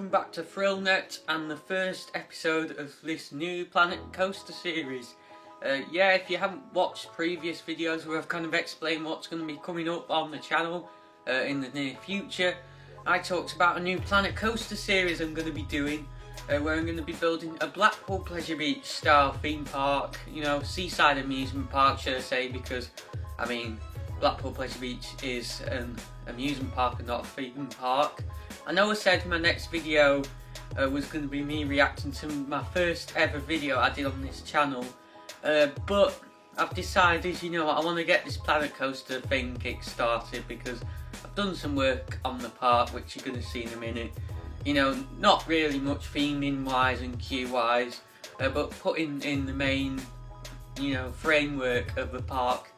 welcome back to ThrillNet and the first episode of this new Planet Coaster series. Yeah, if you haven't watched previous videos where I've kind of explained what's going to be coming up on the channel in the near future, I talked about a new Planet Coaster series I'm going to be doing where I'm going to be building a Blackpool Pleasure Beach style theme park, you know, seaside amusement park should I say, because I mean Blackpool Pleasure Beach is an amusement park and not a theme park. I know I said my next video was going to be me reacting to my first ever video I did on this channel, but I've decided, you know what, I want to get this Planet Coaster thing kick-started because I've done some work on the park which you're going to see in a minute. You know, not really much theming wise and queue wise, but putting in the main, you know, framework of the park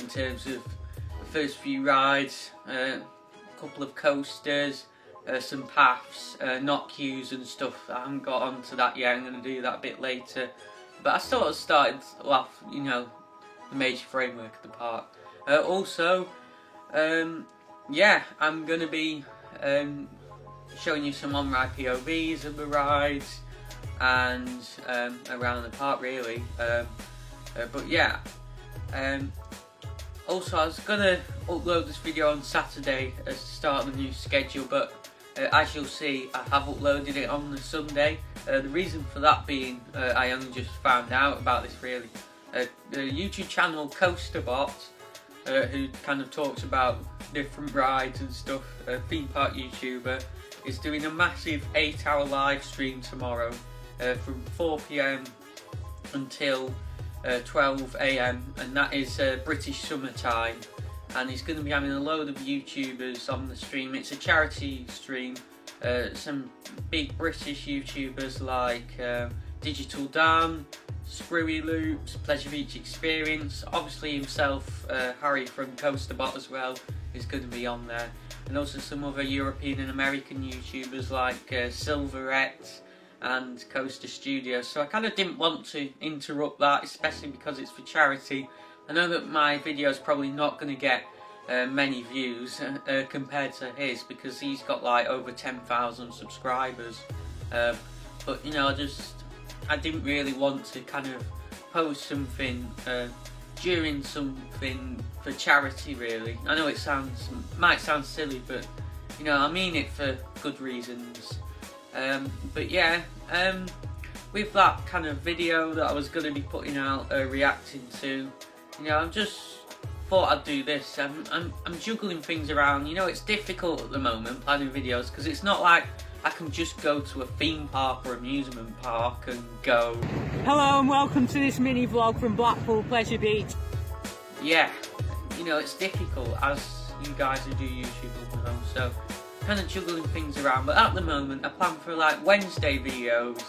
in terms of the first few rides, a couple of coasters, some paths, not queues and stuff. I haven't got onto that yet, I'm going to do that a bit later. But I sort of started off, you know, the major framework of the park. Also, yeah, I'm going to be showing you some on-ride POVs of the rides and around the park really. But yeah, also I was going to upload this video on Saturday as the start of the new schedule, but as you'll see, I have uploaded it on the Sunday. The reason for that being, I only just found out about this really. The YouTube channel Coasterbot, who kind of talks about different rides and stuff, theme park YouTuber, is doing a massive 8-hour live stream tomorrow from 4 PM until 12 AM, and that is British summertime. And he's going to be having a load of YouTubers on the stream. It's a charity stream. Some big British YouTubers like Digital Dan, Screwy Loops, Pleasure Beach Experience, obviously himself, Harry from Coasterbot as well, is going to be on there. And also some other European and American YouTubers like Silverette and Coaster Studio. So I kind of didn't want to interrupt that, especially because it's for charity. I know that my video is probably not going to get many views compared to his, because he's got like over 10,000 subscribers. But you know, I didn't really want to kind of post something during something for charity really. I know it might sound silly, but you know, I mean it for good reasons. But yeah, with that kind of video that I was going to be putting out, reacting to, you know, I just thought I'd do this. I'm juggling things around. You know, it's difficult at the moment planning videos because it's not like I can just go to a theme park or amusement park and go, hello and welcome to this mini vlog from Blackpool Pleasure Beach. Yeah, you know, it's difficult, as you guys who do YouTube will know, so kind of juggling things around. But at the moment I plan for like Wednesday videos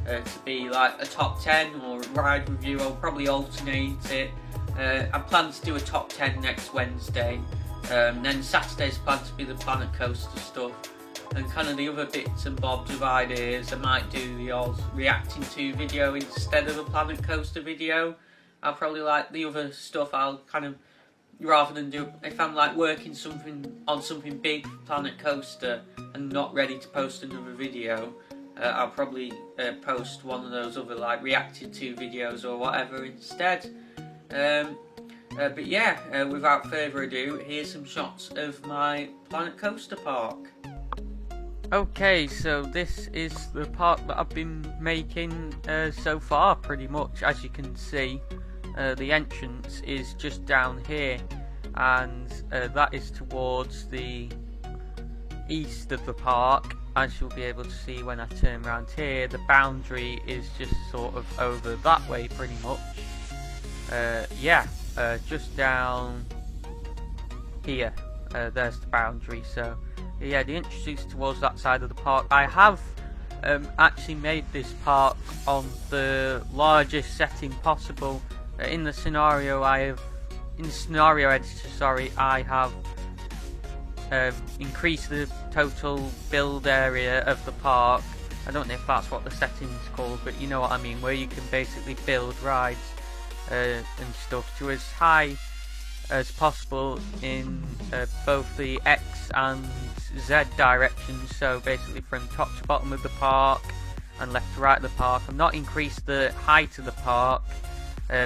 to be like a top 10 or a ride review. I'll probably alternate it. I plan to do a top 10 next Wednesday, then Saturday's plan to be the Planet Coaster stuff, and kind of the other bits and bobs of ideas. I might do the old reacting to video instead of a Planet Coaster video. I'll probably like the other stuff, I'll kind of, rather than do, if I'm like working on something big, Planet Coaster, and not ready to post another video, I'll probably post one of those other like reacted to videos or whatever instead. But yeah, without further ado, here's some shots of my Planet Coaster park. Okay, so this is the park that I've been making so far pretty much. As you can see, the entrance is just down here, and that is towards the east of the park. As you'll be able to see when I turn around here, the boundary is just sort of over that way pretty much. Yeah, just down here, there's the boundary. So yeah, the entrance is towards that side of the park. I have actually made this park on the largest setting possible. In the scenario editor, sorry, I have increased the total build area of the park. I don't know if that's what the setting's called, but you know what I mean, where you can basically build rides and stuff to as high as possible in both the X and Z directions, so basically from top to bottom of the park and left to right of the park. I've not increased the height of the park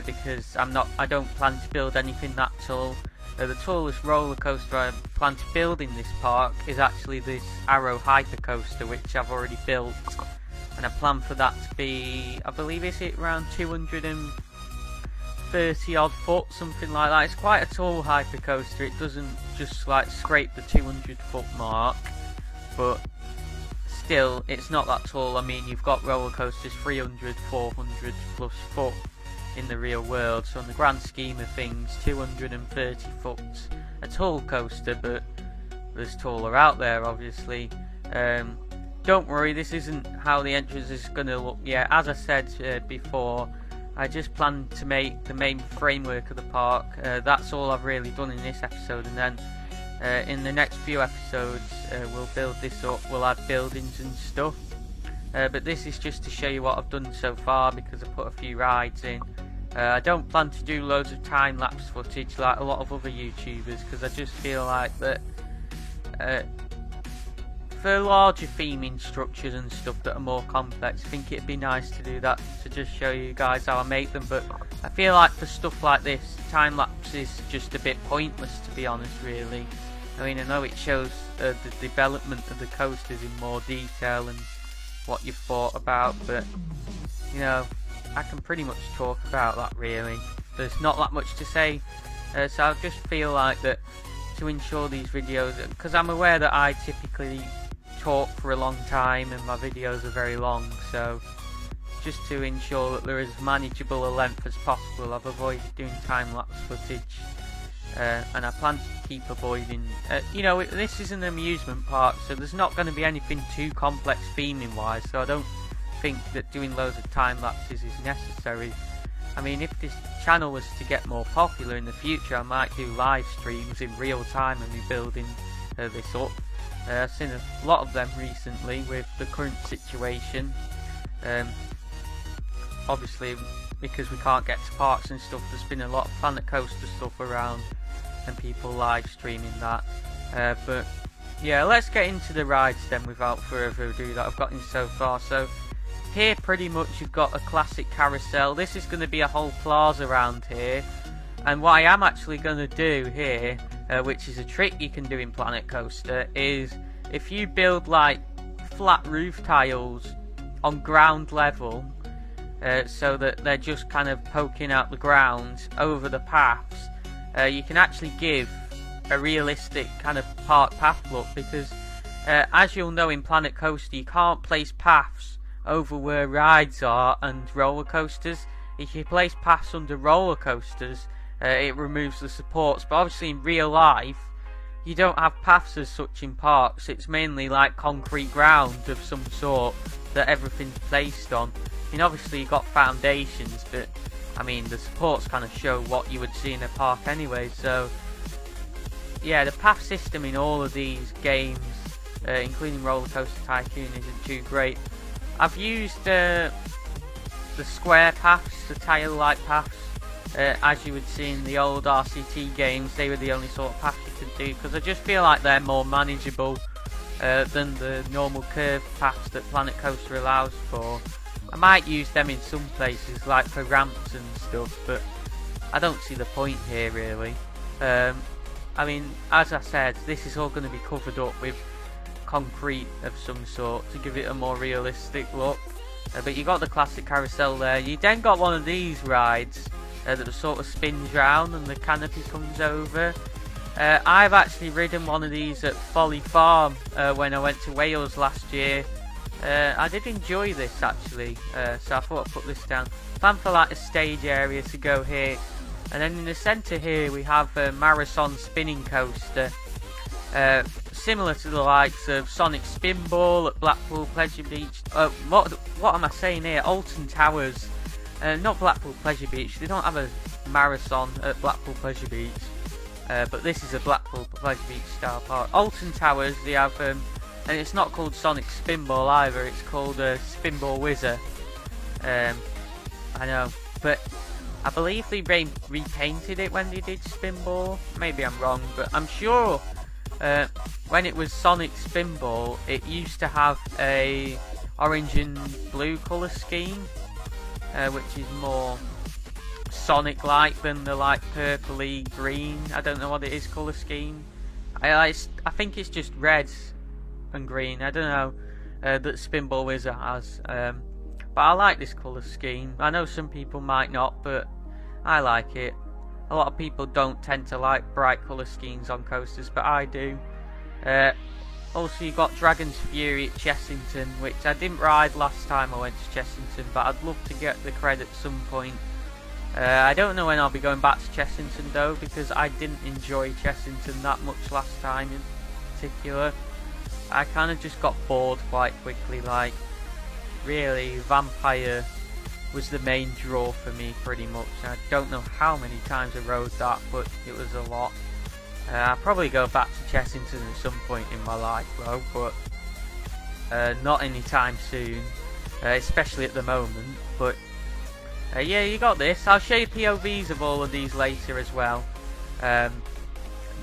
because I don't plan to build anything that tall. The tallest roller coaster I plan to build in this park is actually this Arrow Hyper Coaster, which I've already built, and I plan for that to be, I believe, is it around 230 odd foot, something like that. It's quite a tall hyper coaster. It doesn't just like scrape the 200 foot mark, but still, it's not that tall. I mean, you've got roller coasters 300, 400 plus foot in the real world, so in the grand scheme of things, 230 foot's a tall coaster, but there's taller out there, obviously. Don't worry, this isn't how the entrance is going to look yet. As I said before, I just plan to make the main framework of the park. That's all I've really done in this episode, and then in the next few episodes we'll build this up, we'll add buildings and stuff. But this is just to show you what I've done so far, because I put a few rides in. I don't plan to do loads of time-lapse footage like a lot of other YouTubers, because I just feel like that for larger theming structures and stuff that are more complex, I think it'd be nice to do that, to just show you guys how I make them. But I feel like for stuff like this, time-lapse is just a bit pointless, to be honest, really. I mean, I know it shows the development of the coasters in more detail and what you've thought about, but you know, I can pretty much talk about that, really. There's not that much to say, so I just feel like that to ensure these videos, because I'm aware that I typically talk for a long time and my videos are very long, so just to ensure that they're as manageable a length as possible, I've avoided doing time-lapse footage, and I plan to keep avoiding, you know, this is an amusement park, so there's not going to be anything too complex theming wise, so I don't think that doing loads of time lapses is necessary. I mean, if this channel was to get more popular in the future, I might do live streams in real time and be building this up. I've seen a lot of them recently with the current situation. Obviously, because we can't get to parks and stuff, there's been a lot of Planet Coaster stuff around and people live streaming that. But yeah, let's get into the rides then without further ado that I've got in so far. So here pretty much you've got a classic carousel. This is going to be a whole plaza around here, and what I am actually going to do here, which is a trick you can do in Planet Coaster, is if you build like flat roof tiles on ground level, so that they're just kind of poking out the ground over the paths, you can actually give a realistic kind of park path look, because as you'll know in Planet Coaster, you can't place paths over where rides are and roller coasters. If you place paths under roller coasters, it removes the supports, but obviously in real life you don't have paths as such in parks. It's mainly like concrete ground of some sort that everything's placed on. I mean, obviously you've got foundations, but I mean the supports kind of show what you would see in a park anyway. So yeah, the path system in all of these games, including Roller Coaster Tycoon, isn't too great. I've used the square paths, the tile-like paths, as you would see in the old RCT games. They were the only sort of paths you could do, because I just feel like they're more manageable than the normal curved paths that Planet Coaster allows for. I might use them in some places, like for ramps and stuff, but I don't see the point here, really. I mean, as I said, this is all going to be covered up with concrete of some sort to give it a more realistic look, but you got the classic carousel there. You then got one of these rides that sort of spins round and the canopy comes over. I've actually ridden one of these at Folly Farm when I went to Wales last year. I did enjoy this actually, so I thought I'd put this down. Plan for like a stage area to go here, and then in the centre here we have a Marathon spinning coaster, similar to the likes of Sonic Spinball at Blackpool Pleasure Beach. What am I saying here? Alton Towers, not Blackpool Pleasure Beach. They don't have a marathon at Blackpool Pleasure Beach, but this is a Blackpool Pleasure Beach style park. Alton Towers, they have, and it's not called Sonic Spinball either. It's called Spinball Whizzer. I know, but I believe they repainted it when they did Spinball. Maybe I'm wrong, but I'm sure when it was Sonic Spinball, it used to have a orange and blue colour scheme, which is more Sonic-like than the like purpley green. I don't know what it is colour scheme. I think it's just red and green. I don't know that Spinball Wizard has. But I like this colour scheme. I know some people might not, but I like it. A lot of people don't tend to like bright colour schemes on coasters, but I do. Also, you've got Dragon's Fury at Chessington, which I didn't ride last time I went to Chessington, but I'd love to get the cred at some point. I don't know when I'll be going back to Chessington though, because I didn't enjoy Chessington that much last time in particular. I kind of just got bored quite quickly. Like, really, Vampire was the main draw for me pretty much. I don't know how many times I rode that, but it was a lot. I'll probably go back to Chessington at some point in my life though, but not anytime soon, especially at the moment. But yeah, you got this. I'll show you POVs of all of these later as well, then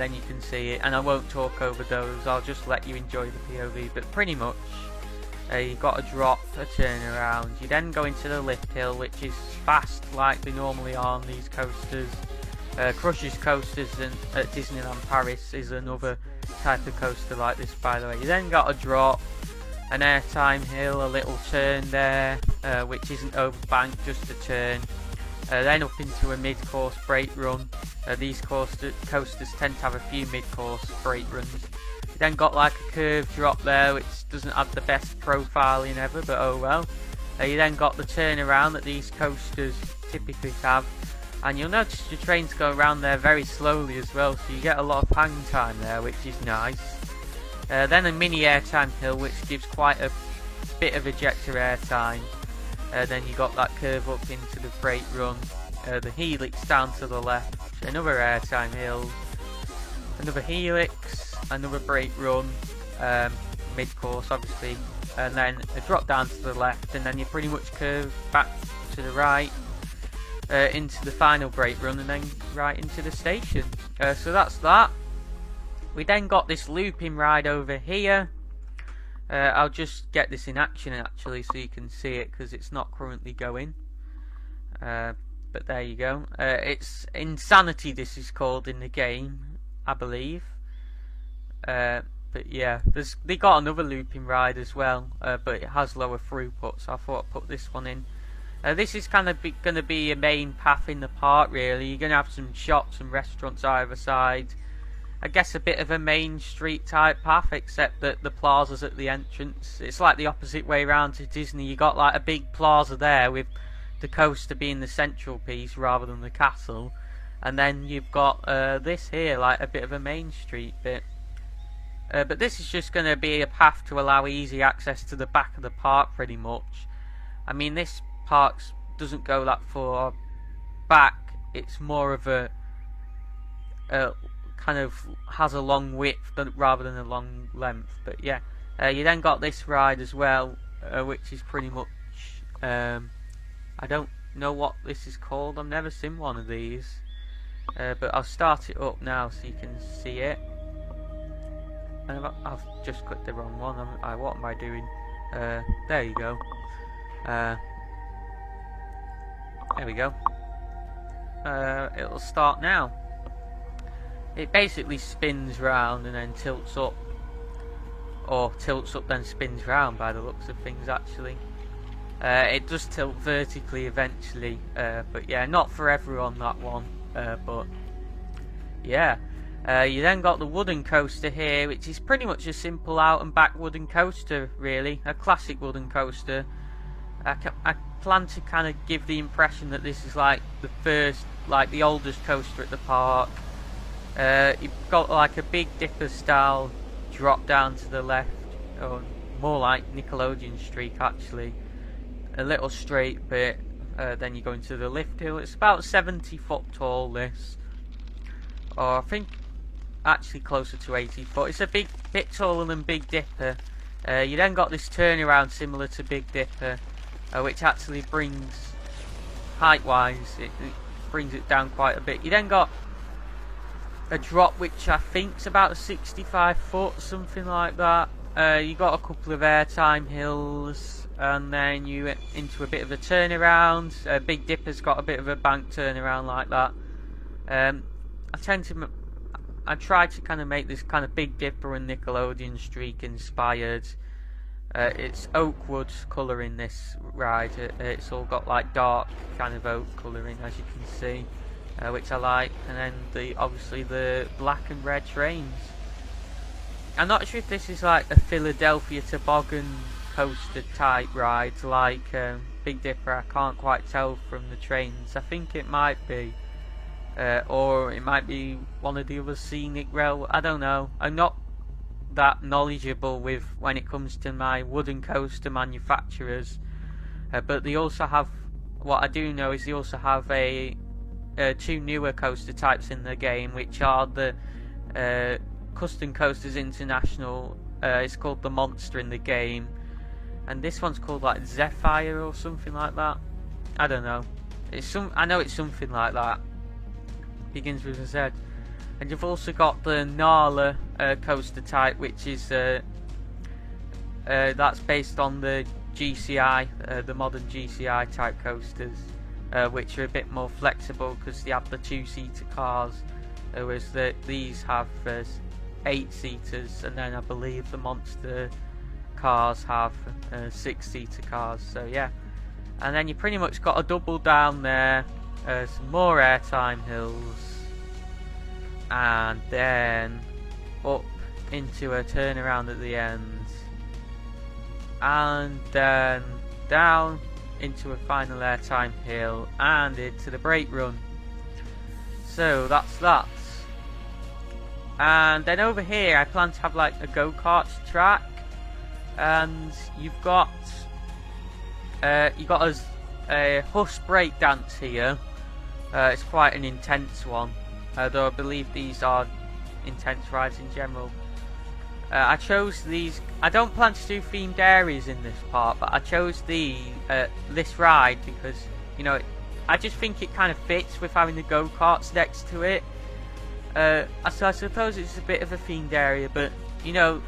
you can see it, and I won't talk over those. I'll just let you enjoy the POV. But pretty much, you've got a drop, a turnaround. You then go into the lift hill, which is fast like they normally are on these coasters. Crush's Coasters at Disneyland Paris is another type of coaster like this, by the way. You then got a drop, an airtime hill, a little turn there, which isn't overbanked, just a turn. Then up into a mid-course brake run. These coasters tend to have a few mid-course brake runs. You then got like a curved drop there, which doesn't have the best profiling ever, but oh well. You then got the turnaround that these coasters typically have. And you'll notice your trains go around there very slowly as well, so you get a lot of hang time there, which is nice. Then a mini airtime hill, which gives quite a bit of ejector airtime. Then you got that curve up into the brake run. The helix down to the left, another airtime hill, another helix, another brake run, mid-course obviously, and then a drop down to the left, and then you pretty much curve back to the right. Into the final brake run, and then right into the station. So that's that. We then got this looping ride over here. I'll just get this in action actually so you can see it, because it's not currently going. But there you go. It's Insanity, this is called in the game, I believe. But yeah, they got another looping ride as well, but it has lower throughput, so I thought I'd put this one in. This is kind of going to be a main path in the park really. You're going to have some shops and restaurants either side. I guess a bit of a main street type path, except that the plaza's at the entrance. It's like the opposite way around to Disney. You got like a big plaza there with the coaster being the central piece rather than the castle. And then you've got this here, like a bit of a main street bit. But this is just going to be a path to allow easy access to the back of the park pretty much. I mean, this parks doesn't go that far back. It's more of a kind of has a long width rather than a long length. But yeah, you then got this ride as well, which is pretty much I don't know what this is called. I've never seen one of these, but I'll start it up now so you can see it. And I've just clicked the wrong one. What am I doing? There you go. There we go. It'll start now. It basically spins round and then tilts up, or tilts up then spins round by the looks of things actually. It does tilt vertically eventually, but yeah, not for everyone that one, but yeah. You then got the wooden coaster here, which is pretty much a simple out and back wooden coaster really, a classic wooden coaster. I plan to kind of give the impression that this is like the first, like the oldest coaster at the park. You've got like a Big Dipper style drop down to the left, or more like Nickelodeon Streak actually. A little straight bit, then you go into the lift hill. It's about 70 foot tall this, or I think actually closer to 80 foot. It's a bit taller than Big Dipper. You then got this turnaround similar to Big Dipper, which actually brings, height wise, it brings it down quite a bit. You then got a drop which I think's about 65 foot, something like that. You got a couple of airtime hills, and then you into a bit of a turnaround. Big Dipper's got a bit of a bank turnaround like that. I tried to kind of make this kind of Big Dipper and Nickelodeon streak inspired. It's oak wood colour in this ride. It's all got like dark kind of oak colouring, as you can see, which I like. And then obviously the black and red trains. I'm not sure if this is like a Philadelphia toboggan coaster type ride like Big Dipper. I can't quite tell from the trains. I think it might be, or it might be one of the other scenic rail. I don't know. I'm not that knowledgeable with when it comes to my wooden coaster manufacturers, but they also have, what I do know is they also have two newer coaster types in the game, which are the Custom Coasters International. It's called the Monster in the game, and this one's called like Zephyr or something like that. I don't know. I know it's something like that. Begins with a Z. And you've also got the Nala coaster type, which is that's based on the GCI, the modern GCI type coasters, which are a bit more flexible because they have the 2-seater cars, whereas these have 8-seaters, and then I believe the Monster cars have 6-seater cars. So yeah, and then you pretty much got a double down there, some more airtime hills, and then up into a turnaround at the end, and then down into a final airtime hill and into the brake run. So that's that. And then over here I plan to have like a go-kart track, and you've got a Huss break dance here. It's quite an intense one, though I believe these are intense rides in general. I chose these. I don't plan to do themed areas in this part, but I chose this ride because, you know, I just think it kind of fits with having the go-karts next to it. So I suppose it's a bit of a themed area, but, you know,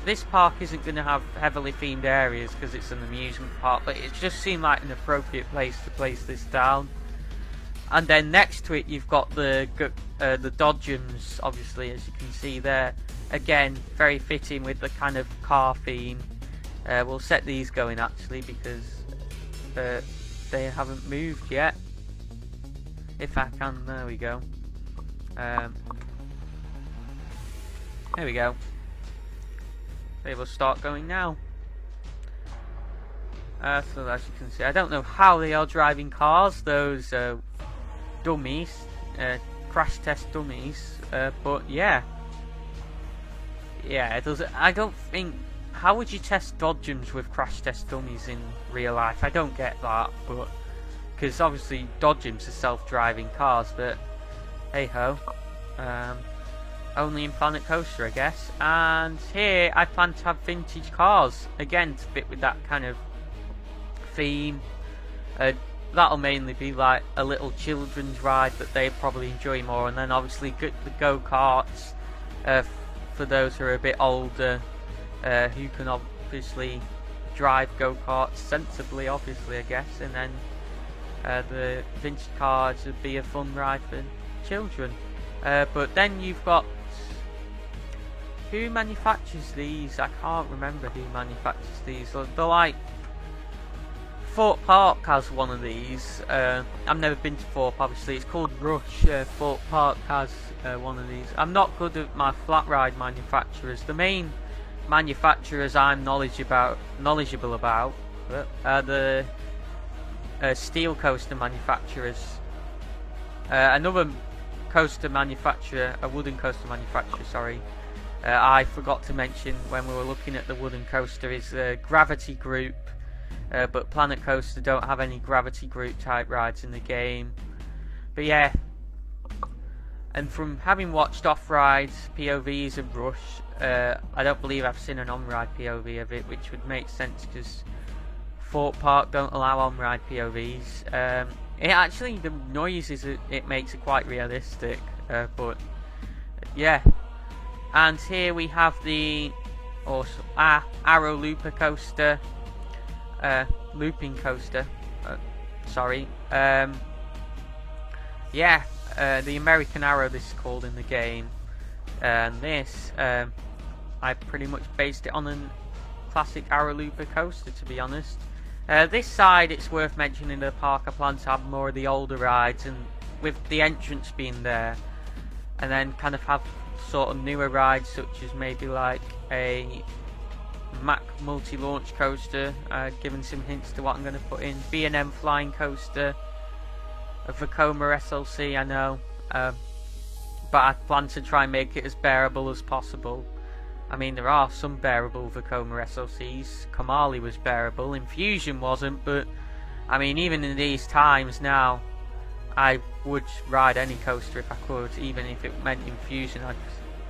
this park isn't going to have heavily themed areas because it's an amusement park, but it just seemed like an appropriate place to place this down. And then next to it you've got the Dodgems, obviously, as you can see there. Again, very fitting with the kind of car theme. We'll set these going actually because they haven't moved yet. If I can, there we go. There we go. They will start going now. So as you can see, I don't know how they are driving cars, those dummies, crash test dummies, but yeah, it does. I don't think. How would you test Dodgems with crash test dummies in real life? I don't get that, but because obviously Dodgems are self-driving cars, but hey ho, only in Planet Coaster, I guess. And here I plan to have vintage cars again to fit with that kind of theme. That'll mainly be like a little children's ride that they probably enjoy more, and then obviously the go-karts for those who are a bit older, who can obviously drive go-karts sensibly, obviously, I guess. And then the vintage cars would be a fun ride for children. But then you've got, who manufactures these? I can't remember who manufactures these. They're like, Fort Park has one of these. I've never been to Fort, obviously. It's called Rush. Fort Park has one of these. I'm not good at my flat ride manufacturers. The main manufacturers I'm knowledgeable about are the steel coaster manufacturers. Another coaster manufacturer, a wooden coaster manufacturer, sorry, I forgot to mention when we were looking at the wooden coaster, is Gravity Group. But Planet Coaster don't have any Gravity Group type rides in the game. But yeah, and from having watched off-rides POVs of Rush, I don't believe I've seen an on-ride POV of it, which would make sense because Fort Park don't allow on-ride POVs. It actually, the noises it makes are quite realistic, but yeah, and here we have the Arrow Looper Coaster, Looping Coaster, sorry, yeah, the American Arrow this is called in the game, and this, I pretty much based it on a classic Arrow Looper coaster, to be honest. This side, it's worth mentioning, the park I plan to have more of the older rides, and with the entrance being there, and then kind of have sort of newer rides such as maybe like a Mack multi-launch coaster, giving some hints to what I'm going to put in, B&M flying coaster, a Vekoma SLC, I know, but I plan to try and make it as bearable as possible. I mean, there are some bearable Vekoma SLCs. Komali was bearable, Infusion wasn't, but I mean, even in these times now, I would ride any coaster if I could, even if it meant Infusion. I'd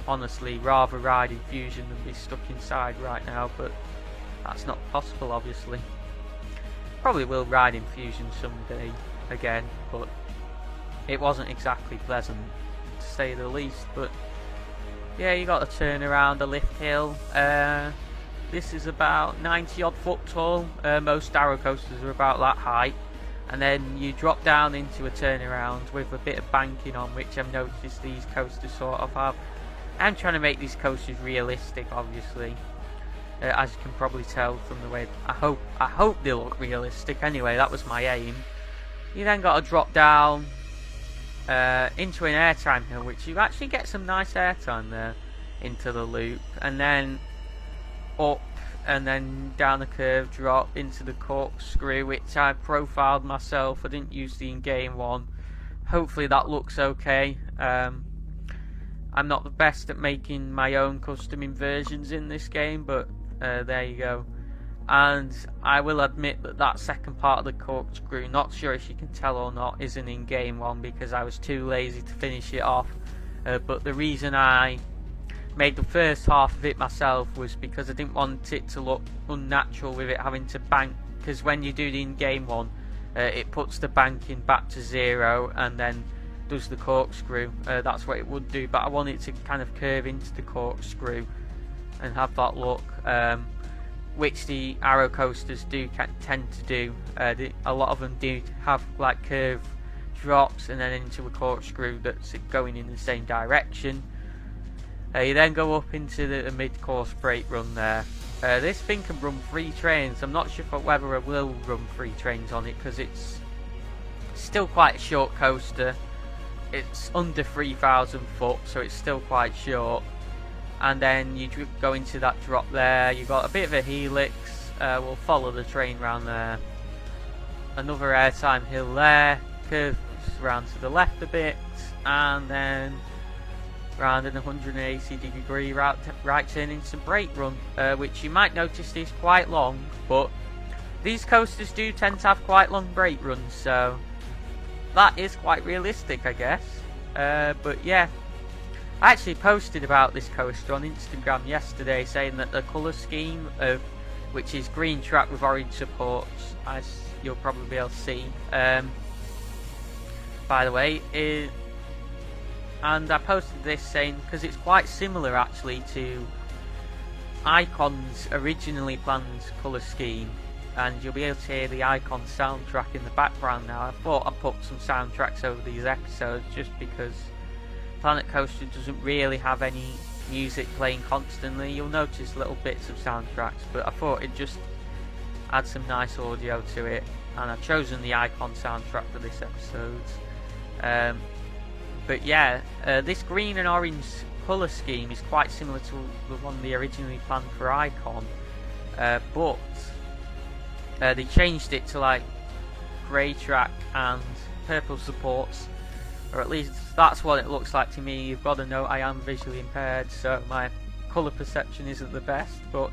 honestly rather ride Infusion than be stuck inside right now, but that's not possible, obviously. Probably will ride Infusion someday again, but it wasn't exactly pleasant, to say the least. But yeah, you got a turnaround, a lift hill. This is about 90 odd foot tall. Most Arrow coasters are about that height. And then you drop down into a turnaround with a bit of banking on, which I've noticed these coasters sort of have. I'm trying to make these coasters realistic, obviously, as you can probably tell from the way. I hope they look realistic. Anyway, that was my aim. You then got to drop down into an airtime hill, which you actually get some nice airtime there into the loop, and then up and then down the curve drop into the corkscrew, which I profiled myself. I didn't use the in-game one. Hopefully that looks okay. I'm not the best at making my own custom inversions in this game, but there you go. And I will admit that that second part of the corkscrew, not sure if you can tell or not, is an in-game one because I was too lazy to finish it off. But the reason I made the first half of it myself was because I didn't want it to look unnatural with it having to bank, because when you do the in-game one, it puts the banking back to 0 and then does the corkscrew. That's what it would do, but I want it to kind of curve into the corkscrew and have that look, which the Arrow coasters do tend to do. A lot of them do have like curve drops and then into a corkscrew that's going in the same direction. You then go up into the mid-course brake run there. This thing can run 3 trains. I'm not sure whether I will run 3 trains on it because it's still quite a short coaster. It's under 3,000 foot, so it's still quite short. And then you go into that drop there. You got a bit of a helix. We'll follow the train round there. Another airtime hill there. Curves round to the left a bit, and then round in a 180 degree right turn into brake run, which you might notice is quite long, but these coasters do tend to have quite long brake runs, so that is quite realistic, I guess. But yeah, I actually posted about this coaster on Instagram yesterday, saying that the colour scheme of which is green track with orange supports, as you'll probably be able to see, by the way, and I posted this saying, because it's quite similar actually to Icon's originally planned colour scheme, and you'll be able to hear the Icon soundtrack in the background now. I thought I'd put some soundtracks over these episodes just because Planet Coaster doesn't really have any music playing constantly. You'll notice little bits of soundtracks, but I thought it'd just add some nice audio to it, and I've chosen the Icon soundtrack for this episode. But yeah, this green and orange colour scheme is quite similar to the one they originally planned for Icon, but they changed it to like grey track and purple supports, or at least that's what it looks like to me. You've got to know I am visually impaired, so my colour perception isn't the best, but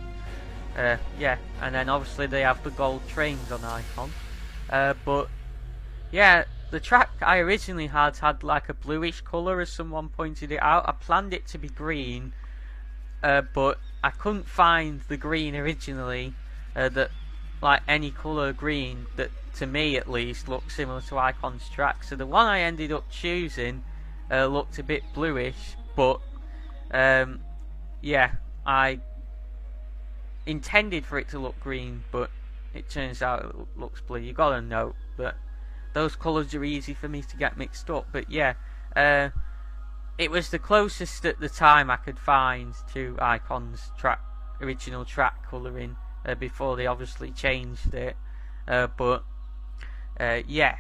yeah, and then obviously they have the gold trains on Icon, but yeah, the track I originally had like a bluish colour, as someone pointed it out. I planned it to be green, but I couldn't find the green originally, that like any colour green that to me at least looked similar to Icon's track. So the one I ended up choosing looked a bit bluish, but Yeah, I intended for it to look green, but it turns out it looks blue. You gotta note that those colours are easy for me to get mixed up. But yeah, it was the closest at the time I could find to Icon's original track colouring before they obviously changed it. Yeah.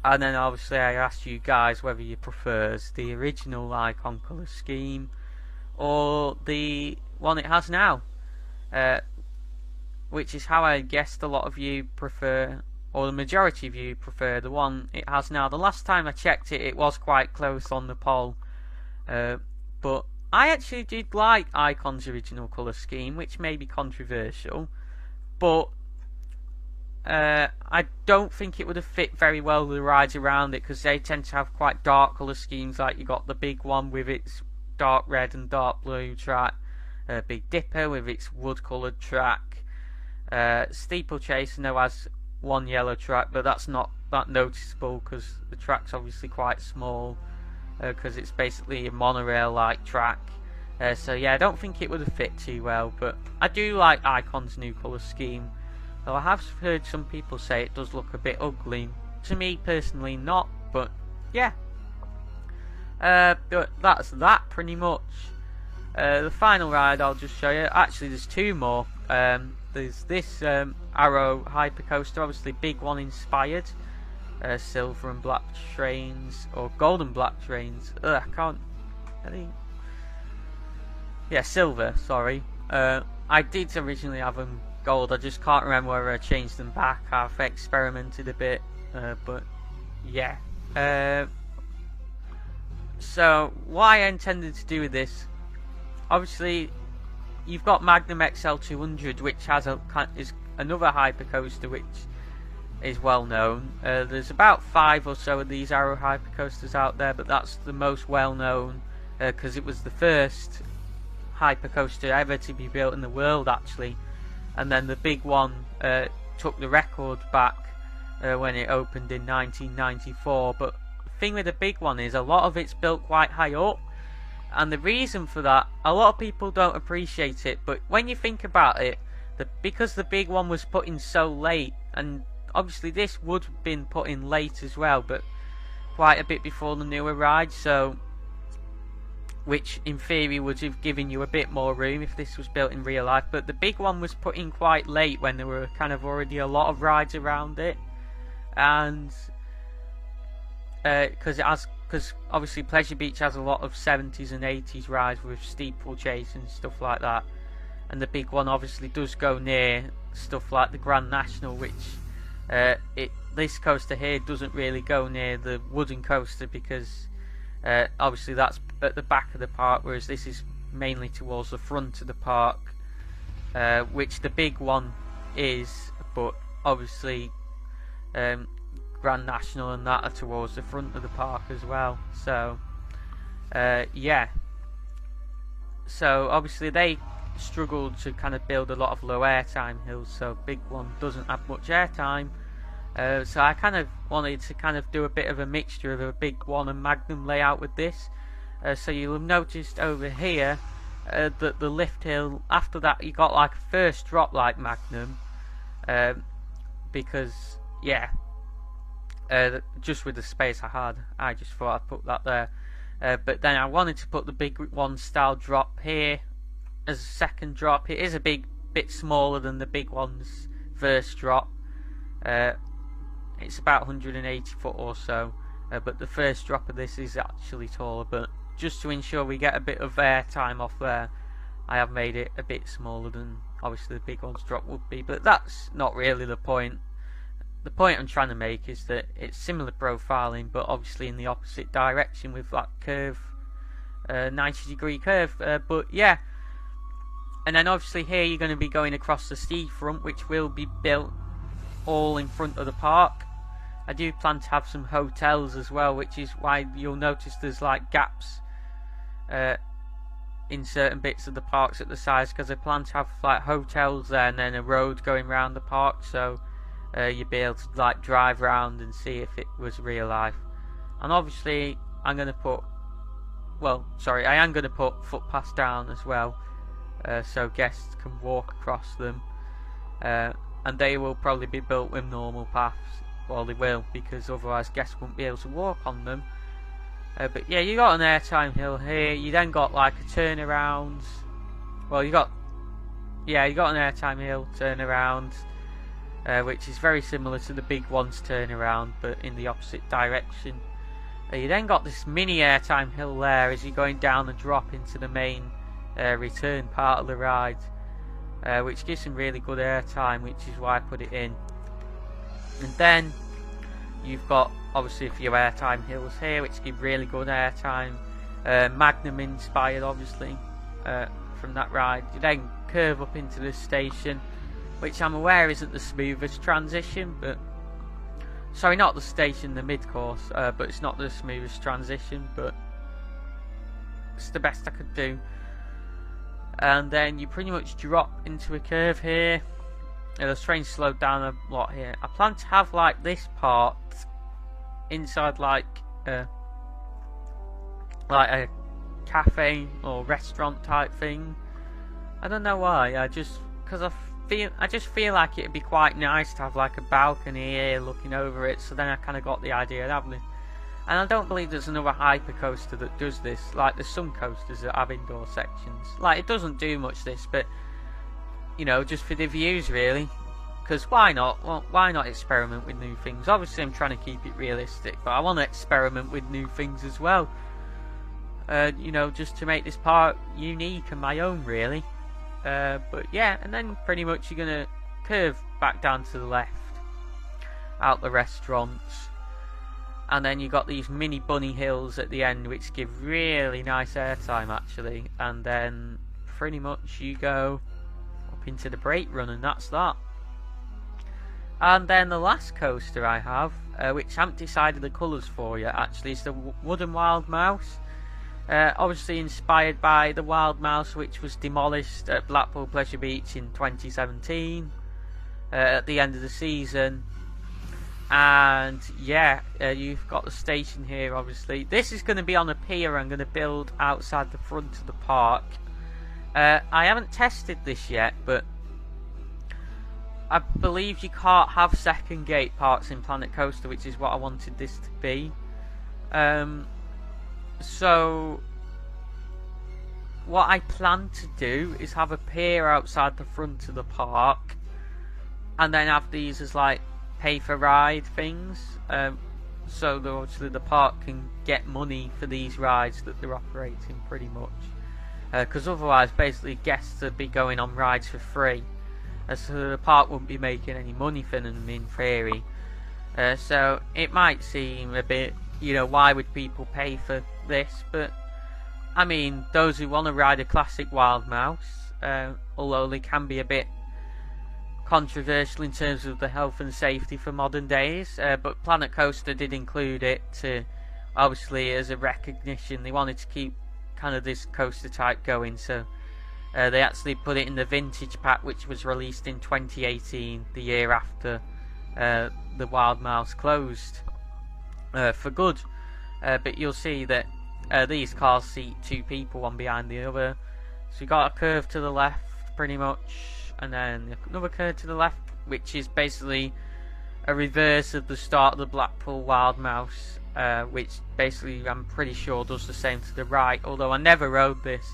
And then obviously I asked you guys whether you prefers the original Icon colour scheme or the one it has now, which is how I guessed a lot of you prefer, or the majority of you prefer, the one it has now. The last time I checked it, it was quite close on the poll, but I actually did like Icon's original colour scheme, which may be controversial, but I don't think it would have fit very well with the rides around it, because they tend to have quite dark colour schemes. Like you got the big one with its dark red and dark blue track, Big Dipper with its wood coloured track, Steeplechase now has one yellow track, but that's not that noticeable because the track's obviously quite small, because it's basically a monorail like track. So yeah, I don't think it would have fit too well, but I do like Icon's new colour scheme. Though I have heard some people say it does look a bit ugly. To me personally not, but yeah. But that's that pretty much. The final ride I'll just show you. Actually there's two more. There's this Arrow Hypercoaster, obviously big one inspired. Silver and black trains, or gold and black trains. I can't. Yeah, silver, sorry. I did originally have them gold, I just can't remember whether I changed them back. I've experimented a bit, but yeah. So what I intended to do with this, obviously you've got Magnum XL 200, which is another hypercoaster which is well known. There's about 5 or so of these Arrow hypercoasters out there, but that's the most well known because it was the first hypercoaster ever to be built in the world actually. And then the big one took the record back when it opened in 1994. But the thing with the big one is a lot of it's built quite high up, and the reason for that, a lot of people don't appreciate it, but when you think about it, because the big one was put in so late, and obviously this would have been put in late as well, but quite a bit before the newer ride, so which in theory would have given you a bit more room if this was built in real life. But the big one was put in quite late when there were kind of already a lot of rides around it, and because obviously Pleasure Beach has a lot of 70s and 80s rides with Steeplechase and stuff like that, and the big one obviously does go near stuff like the Grand National, which this coaster here doesn't really go near the wooden coaster, because obviously that's at the back of the park, whereas this is mainly towards the front of the park, which the big one is, but obviously Grand National and that are towards the front of the park as well. So yeah, so obviously they struggled to kind of build a lot of low airtime hills, so big one doesn't have much airtime. So I kind of wanted to kind of do a bit of a mixture of a big one and Magnum layout with this. So you'll have noticed over here that the lift hill, after that you got like a first drop like Magnum, because yeah, just with the space I had, I just thought I'd put that there. But then I wanted to put the big one style drop here as a second drop. It is a bit smaller than the big one's first drop. It's about 180 foot or so, but the first drop of this is actually taller. But just to ensure we get a bit of air time off there, I have made it a bit smaller than obviously the big one's drop would be. But that's not really the point. The point I'm trying to make is that it's similar profiling, but obviously in the opposite direction with that curve, 90-degree curve. But yeah, and then obviously here you're going to be going across the seafront, which will be built all in front of the park. I do plan to have some hotels as well, which is why you'll notice there's like gaps in certain bits of the parks at the sides, because I plan to have like hotels there and then a road going around the park, so you'd be able to like drive around and see if it was real life. And obviously I'm going to put I am going to put footpaths down as well, so guests can walk across them, and they will probably be built with normal paths. Well, they will, because otherwise guests won't be able to walk on them. But yeah, you got an airtime hill here. You then got like a turnaround. Well, you got an airtime hill turnaround, which is very similar to the big one's turnaround, but in the opposite direction. You then got this mini airtime hill there as you're going down the drop into the main return part of the ride, which gives some really good airtime, which is why I put it in. And then you've got obviously a few airtime hills here which give really good airtime, Magnum inspired obviously from that ride. You then curve up into this station, which I'm aware isn't the smoothest transition, but sorry, not the station, the mid-course, but it's not the smoothest transition, but it's the best I could do. And then you pretty much drop into a curve here. The train slowed down a lot here. I plan to have like this part inside like a cafe or restaurant type thing. I don't know why. I just feel like it'd be quite nice to have like a balcony here looking over it. So then I kind of got the idea of having it. And I don't believe there's another hyper coaster that does this. Like there's some coasters that have indoor sections. Like it doesn't do much this, but you know, just for the views really. Because why not? Well, why not experiment with new things? Obviously I'm trying to keep it realistic, but I want to experiment with new things as well. You know, just to make this part unique and my own really. But yeah, and then pretty much you're going to curve back down to the left out the restaurants, and then you got these mini bunny hills at the end which give really nice airtime actually, and then pretty much you go up into the brake run, and that's that. And then the last coaster I have, which I haven't decided the colours for yet actually, is the Wooden Wild Mouse. Obviously inspired by the Wild Mouse, which was demolished at Blackpool Pleasure Beach in 2017 at the end of the season. And yeah, you've got the station here obviously. This is going to be on a pier I'm going to build outside the front of the park. I haven't tested this yet, but I believe you can't have second gate parks in Planet Coaster, which is what I wanted this to be. So what I plan to do is have a pier outside the front of the park, and then have these as like pay for ride things, so that obviously the park can get money for these rides that they're operating pretty much, because otherwise basically guests would be going on rides for free, so the park wouldn't be making any money for them in theory. So it might seem a bit, you know, why would people pay for this? But I mean, those who want to ride a classic Wild Mouse, although they can be a bit controversial in terms of the health and safety for modern days, but Planet Coaster did include it to, obviously as a recognition. They wanted to keep kind of this coaster type going, so they actually put it in the vintage pack, which was released in 2018, the year after the Wild Mouse closed for good. But you'll see that these cars seat two people, one behind the other. So you got a curve to the left pretty much, and then another curve to the left, which is basically a reverse of the start of the Blackpool Wild Mouse, which basically I'm pretty sure does the same to the right, although I never rode this.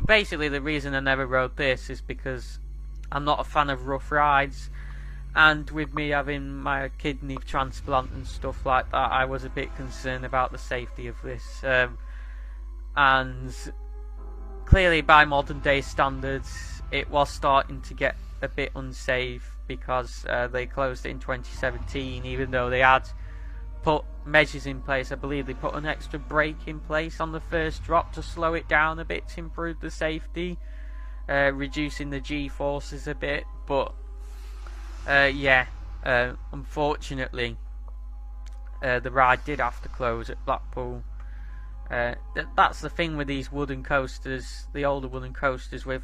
Basically the reason I never rode this is because I'm not a fan of rough rides, and with me having my kidney transplant and stuff like that, I was a bit concerned about the safety of this. And clearly by modern day standards it was starting to get a bit unsafe, because they closed it in 2017, even though they had put measures in place. I believe they put an extra brake in place on the first drop to slow it down a bit to improve the safety, reducing the G-forces a bit. But unfortunately the ride did have to close at Blackpool. That's the thing with these wooden coasters, the older wooden coasters, with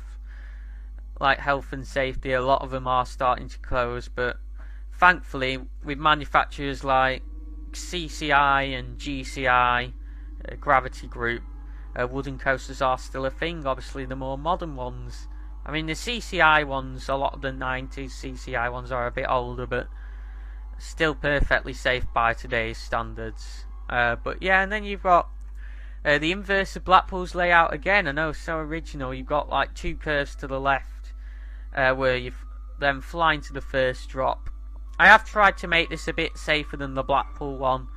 like health and safety. A lot of them are starting to close, but thankfully with manufacturers like CCI and GCI, Gravity Group, wooden coasters are still a thing. Obviously, the more modern ones. I mean, the CCI ones, a lot of the 90s CCI ones are a bit older, but still perfectly safe by today's standards. But yeah, and then you've got the inverse of Blackpool's layout again. I know, so original. You've got like two curves to the left, where you then fly into the first drop. I have tried to make this a bit safer than the Blackpool one,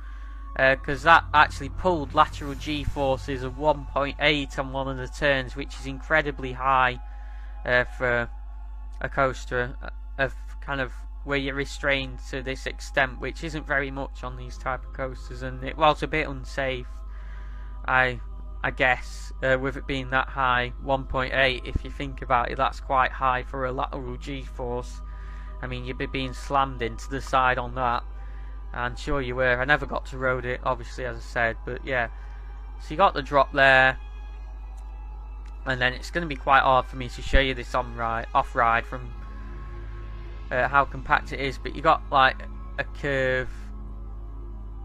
because that actually pulled lateral G-forces of 1.8 on one of the turns, which is incredibly high for a coaster of kind of where you're restrained to this extent, which isn't very much on these type of coasters, and it was a bit unsafe, I guess, with it being that high. 1.8, if you think about it, that's quite high for a lateral G-force. I mean, you'd be being slammed into the side on that, and sure you were. I never got to road it, obviously, as I said, but yeah. So you got the drop there, and then it's going to be quite hard for me to show you this off-ride from how compact it is, but you got like a curve,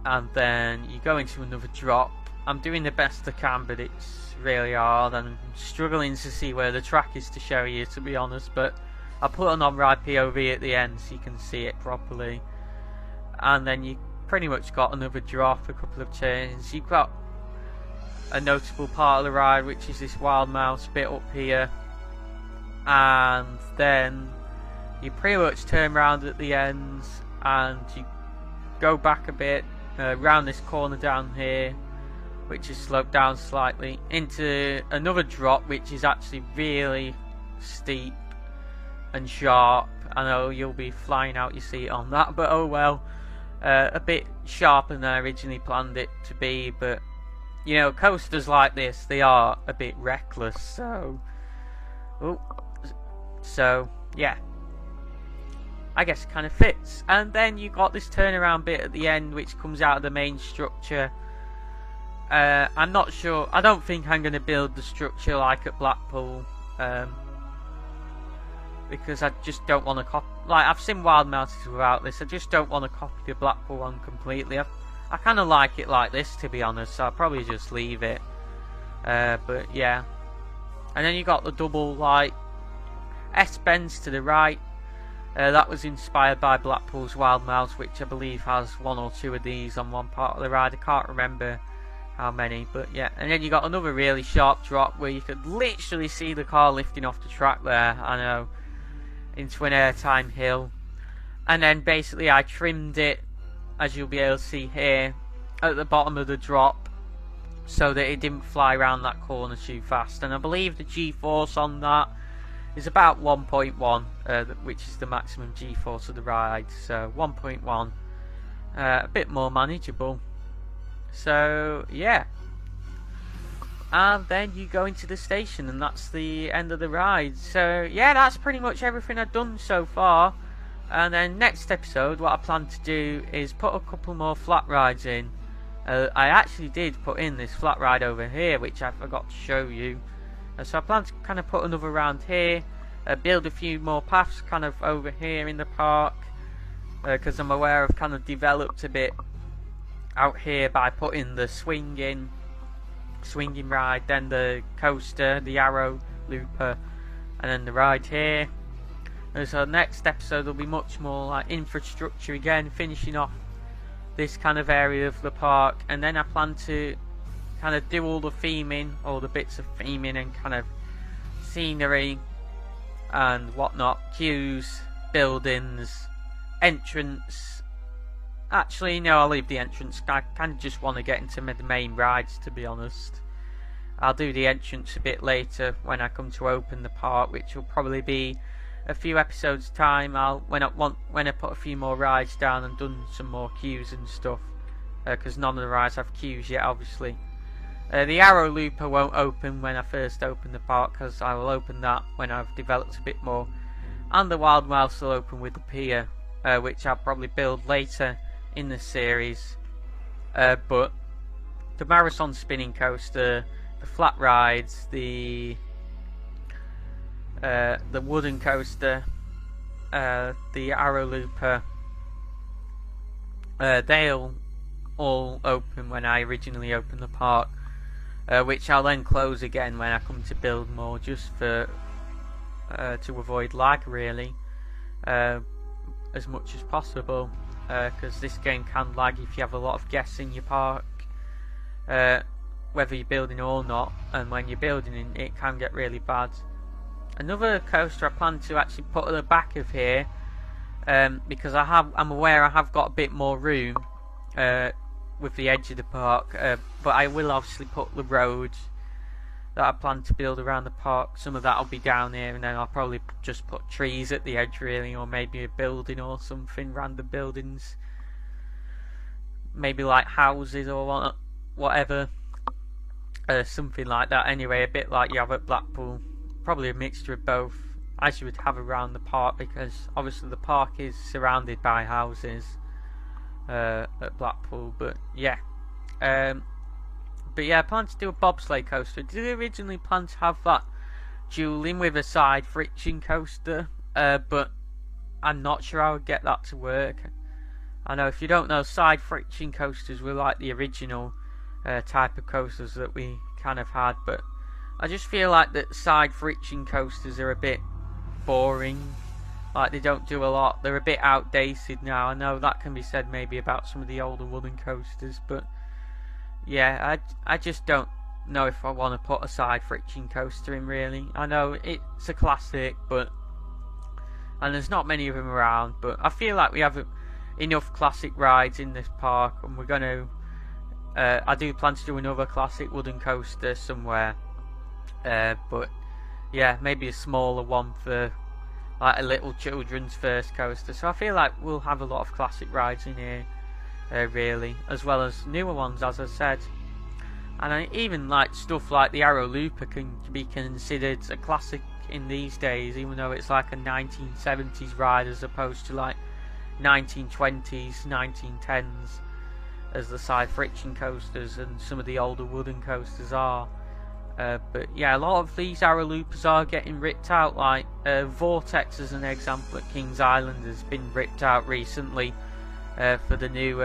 and then you go into another drop. I'm doing the best I can, but it's really hard, and I'm struggling to see where the track is to show you, to be honest, but I'll put an on-ride POV at the end so you can see it properly. And then you pretty much got another drop, a couple of turns. You've got a notable part of the ride, which is this Wild Mouse bit up here, and then you pretty much turn around at the end and you go back a bit around this corner down here, which is sloped down slightly, into another drop which is actually really steep and sharp. I know you'll be flying out your seat on that, but oh well. A bit sharper than I originally planned it to be, but you know, coasters like this, they are a bit reckless, so yeah, I guess it kind of fits. And then you got this turnaround bit at the end which comes out of the main structure. I'm not sure, I don't think I'm going to build the structure like at Blackpool, because I just don't want to copy. Like, I've seen Wild Mountains without this. I just don't want to copy the Blackpool one completely. I kind of like it like this, to be honest, so I'll probably just leave it. But yeah, and then you got the double like S-bends to the right. That was inspired by Blackpool's Wild Mouse, which I believe has one or two of these on one part of the ride. I can't remember how many, but yeah. And then you got another really sharp drop where you could literally see the car lifting off the track there. I know, into an airtime hill. And then basically I trimmed it, as you'll be able to see here, at the bottom of the drop, so that it didn't fly around that corner too fast. And I believe the G-force on that is about 1.1, which is the maximum G-force of the ride. So 1.1, a bit more manageable. So yeah, and then you go into the station, and that's the end of the ride. So yeah, that's pretty much everything I've done so far. And then next episode, what I plan to do is put a couple more flat rides in. I actually did put in this flat ride over here, which I forgot to show you. So I plan to kind of put another round here, build a few more paths kind of over here in the park, because I'm aware I've kind of developed a bit out here by putting the swinging ride, then the coaster, the arrow looper, and then the ride here. And so next episode will be much more like infrastructure again, finishing off this kind of area of the park, and then I plan to kind of do all the theming, all the bits of theming and kind of scenery and whatnot, queues, buildings, entrance. Actually, no, I'll leave the entrance. I kind of just want to get into the main rides, to be honest. I'll do the entrance a bit later when I come to open the park, which will probably be a few episodes time. When I put a few more rides down and done some more queues and stuff, because none of the rides have queues yet, obviously. The arrow looper won't open when I first open the park, because I will open that when I've developed a bit more. And the Wild Mouse will open with the pier, which I'll probably build later in the series. But the marathon spinning coaster, the flat rides, the wooden coaster, the arrow looper, they'll all open when I originally opened the park. which I'll then close again when I come to build more, just for to avoid lag really, as much as possible, because this game can lag if you have a lot of guests in your park, whether you're building or not, and when you're building it can get really bad. Another coaster I plan to actually put at the back of here, because I'm aware I have got a bit more room with the edge of the park, but I will obviously put the road that I plan to build around the park, some of that will be down here, and then I'll probably just put trees at the edge really, or maybe a building or something, random buildings, maybe like houses or whatever, something like that. Anyway, a bit like you have at Blackpool, probably a mixture of both, as you would have around the park, because obviously the park is surrounded by houses at Blackpool. But yeah, I plan to do a bobsleigh coaster. Did I originally plan to have that dueling with a side friction coaster, but I'm not sure I would get that to work. I know, if you don't know, side friction coasters were like the original type of coasters that we kind of had, but I just feel like that side friction coasters are a bit boring, like they don't do a lot, they're a bit outdated now. I know that can be said maybe about some of the older wooden coasters, but yeah, I just don't know if I want to put a side friction coaster in really. I know it's a classic, and there's not many of them around, but I feel like we have enough classic rides in this park, and we're going to I do plan to do another classic wooden coaster somewhere, but yeah, maybe a smaller one for like a little children's first coaster. So I feel like we'll have a lot of classic rides in here, really, as well as newer ones, as I said. And I even like stuff like the Arrow Looper can be considered a classic in these days, even though it's like a 1970s ride as opposed to like 1920s, 1910s, as the side friction coasters and some of the older wooden coasters are. But yeah, a lot of these Arrow Loopers are getting ripped out, like Vortex as an example at Kings Island has been ripped out recently for the new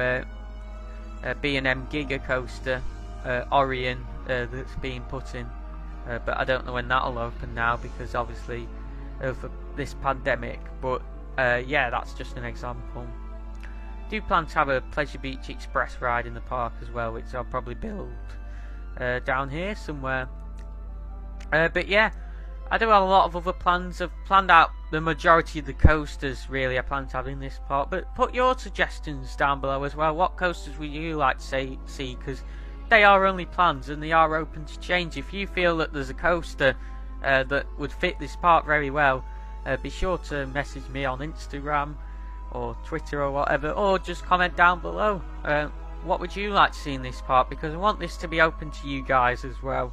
B&M Giga coaster, Orion, that's being put in, but I don't know when that'll open now because obviously of this pandemic. But yeah, that's just an example. Do plan to have a Pleasure Beach Express ride in the park as well, which I'll probably build down here somewhere. But yeah, I do have a lot of other plans. I've planned out the majority of the coasters really I plan to have in this park, but put your suggestions down below as well. What coasters would you like to see, because they are only plans and they are open to change. If you feel that there's a coaster that would fit this park very well, be sure to message me on Instagram or Twitter or whatever, or just comment down below. What would you like to see in this park, because I want this to be open to you guys as well,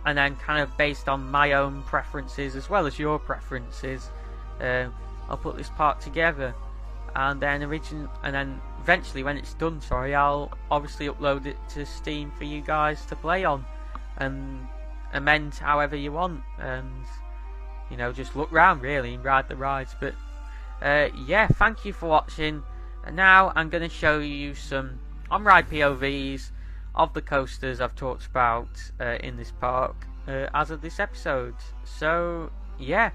and then kind of based on my own preferences as well as your preferences, I'll put this park together, and then eventually when it's done, I'll obviously upload it to Steam for you guys to play on and amend however you want, and you know, just look round really and ride the rides. But yeah, thank you for watching, and now I'm going to show you some on-ride POVs of the coasters I've talked about in this park as of this episode. So yeah,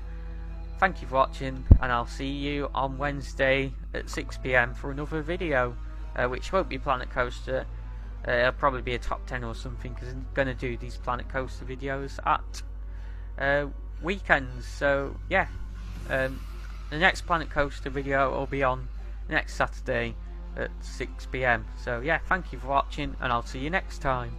thank you for watching, and I'll see you on Wednesday at 6 PM for another video, which won't be Planet Coaster. It'll probably be a top 10 or something, because I'm going to do these Planet Coaster videos at weekends. So yeah, the next Planet Coaster video will be on next Saturday at 6 PM. So yeah, thank you for watching, and I'll see you next time.